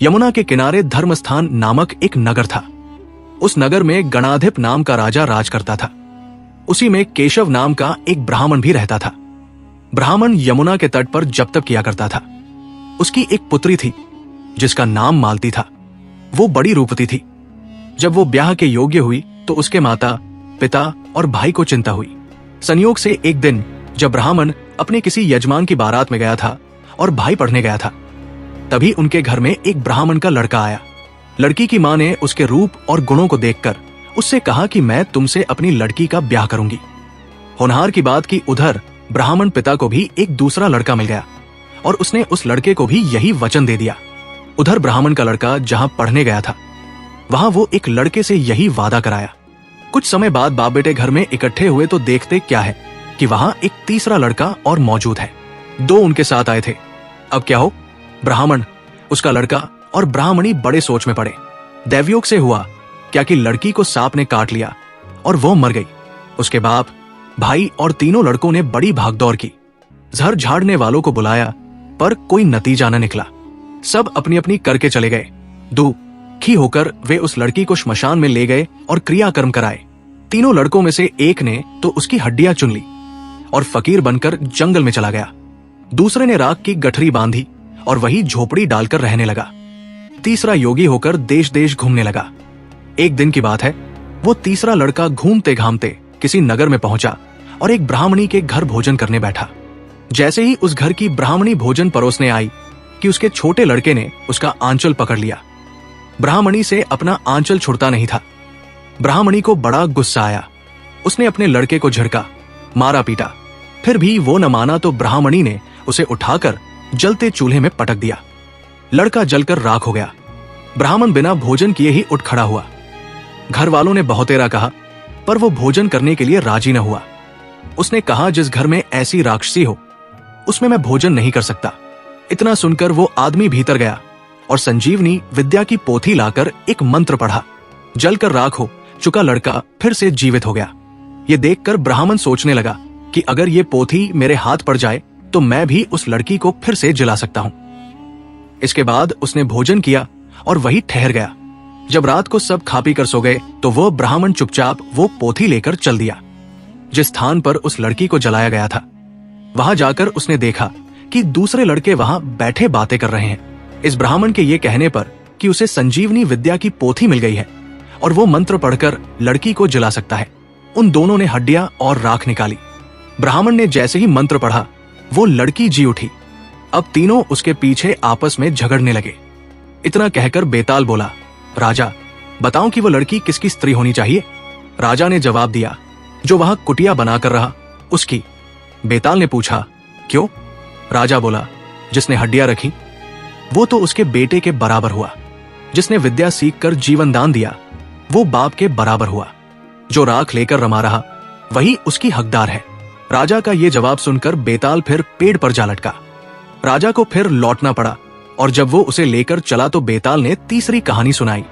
यमुना के किनारे धर्मस्थान नामक एक नगर था। उस नगर में गणाधिप नाम का राजा राज करता था। उसी में केशव नाम का एक ब्राह्मण भी रहता था। ब्राह्मण यमुना के तट पर जप तप किया करता था। उसकी एक पुत्री थी जिसका नाम मालती था। वो बड़ी रूपवती थी। जब वो ब्याह के योग्य हुई तो उसके माता, पिता और भाई को चिंता हुई। संयोग से एक दिन जब ब्राह्मण अपने किसी यजमान की बारात में गया था और भाई पढ़ने गया था, तभी उनके घर में एक ब्राह्मण का लड़का आया। लड़की की मां ने उसके रूप और गुणों को देखकर उससे कहा कि मैं तुमसे अपनी लड़की का ब्याह करूंगी। होनहार की बात की उधर ब्राह्मण पिता को भी एक दूसरा लड़का मिल गया और उसने उस लड़के को भी यही वचन दे दिया। उधर ब्राह्मण का लड़का जहां पढ़ने गया था वहां वो एक लड़के से यही वादा कराया। कुछ समय बाद बाप बेटे घर में इकट्ठे हुए तो देखते क्या है कि वहां एक तीसरा लड़का और मौजूद है। दो उनके साथ आए थे। अब क्या हो, ब्राह्मण, उसका लड़का और ब्राह्मणी बड़े सोच में पड़े। दैवयोग से हुआ क्या कि लड़की को सांप ने काट लिया और वो मर गई। उसके बाप, भाई और तीनों लड़कों ने बड़ी भागदौड़ की। जहर झाड़ने वालों को बुलाया पर कोई नतीजा न निकला। सब अपनी अपनी करके चले गए। दुखी होकर वे उस लड़की को श्मशान में ले गए और क्रियाकर्म कराए। तीनों लड़कों में से एक ने तो उसकी हड्डियां चुन ली और फकीर बनकर जंगल में चला गया। दूसरे ने राख की गठरी बांधी और वही झोपड़ी डालकर रहने लगा। तीसरा योगी होकर देश देश घूमने लगा। एक दिन की बात है, वो तीसरा लड़का घूमते घामते किसी नगर में पहुंचा और एक ब्राह्मणी के घर भोजन करने बैठा। जैसे ही उस घर की ब्राह्मणी भोजन परोसने आई कि उसके छोटे लड़के ने उसका आंचल पकड़ लिया। ब्राह्मणी से अपना आंचल छुड़ता नहीं था। ब्राह्मणी को बड़ा गुस्सा आया। उसने अपने लड़के को झिड़का, मारा पीटा। फिर भी वो न माना तो ब्राह्मणी ने उसे उठाकर जलते चूल्हे में पटक दिया। लड़का जलकर राख हो गया। ब्राह्मण बिना भोजन किए ही उठ खड़ा हुआ। घर वालों ने बहुतेरा कहा पर वो भोजन करने के लिए राजी न हुआ। उसने कहा, जिस घर में ऐसी राक्षसी हो उसमें मैं भोजन नहीं कर सकता। इतना सुनकर वो आदमी भीतर गया और संजीवनी विद्या की पोथी लाकर एक मंत्र पढ़ा। जलकर राख हो चुका लड़का फिर से जीवित हो गया। ये देखकर ब्राह्मण सोचने लगा कि अगर ये पोथी मेरे हाथ पड़ जाए तो मैं भी उस लड़की को फिर से जला सकता हूं। इसके बाद उसने भोजन किया और वही ठहर गया। जब रात को सब खा पी कर सो गए तो वह ब्राह्मण चुपचाप वो पोथी लेकर चल दिया। जिस स्थान पर उस लड़की को जलाया गया था वहां जाकर उसने देखा कि दूसरे लड़के वहां बैठे बातें कर रहे हैं। इस ब्राह्मण के ये कहने पर कि उसे संजीवनी विद्या की पोथी मिल गई है और वो मंत्र पढ़कर लड़की को जला सकता है, उन दोनों ने हड्डियां और राख निकाली। ब्राह्मण ने जैसे ही मंत्र पढ़ा वो लड़की जी उठी। अब तीनों उसके पीछे आपस में झगड़ने लगे। इतना कहकर बेताल बोला, राजा, बताओ कि वो लड़की किसकी स्त्री होनी चाहिए। राजा ने जवाब दिया, जो वहां कुटिया बनाकर रहा उसकी। बेताल ने पूछा, क्यों? राजा बोला, जिसने हड्डियां रखी वो तो उसके बेटे के बराबर हुआ। जिसने विद्या सीखकर जीवन दान दिया वो बाप के बराबर हुआ। जो राख लेकर रमा रहा वही उसकी हकदार है। राजा का ये जवाब सुनकर बेताल फिर पेड़ पर जा लटका। राजा को फिर लौटना पड़ा और जब वो उसे लेकर चला तो बेताल ने तीसरी कहानी सुनाई।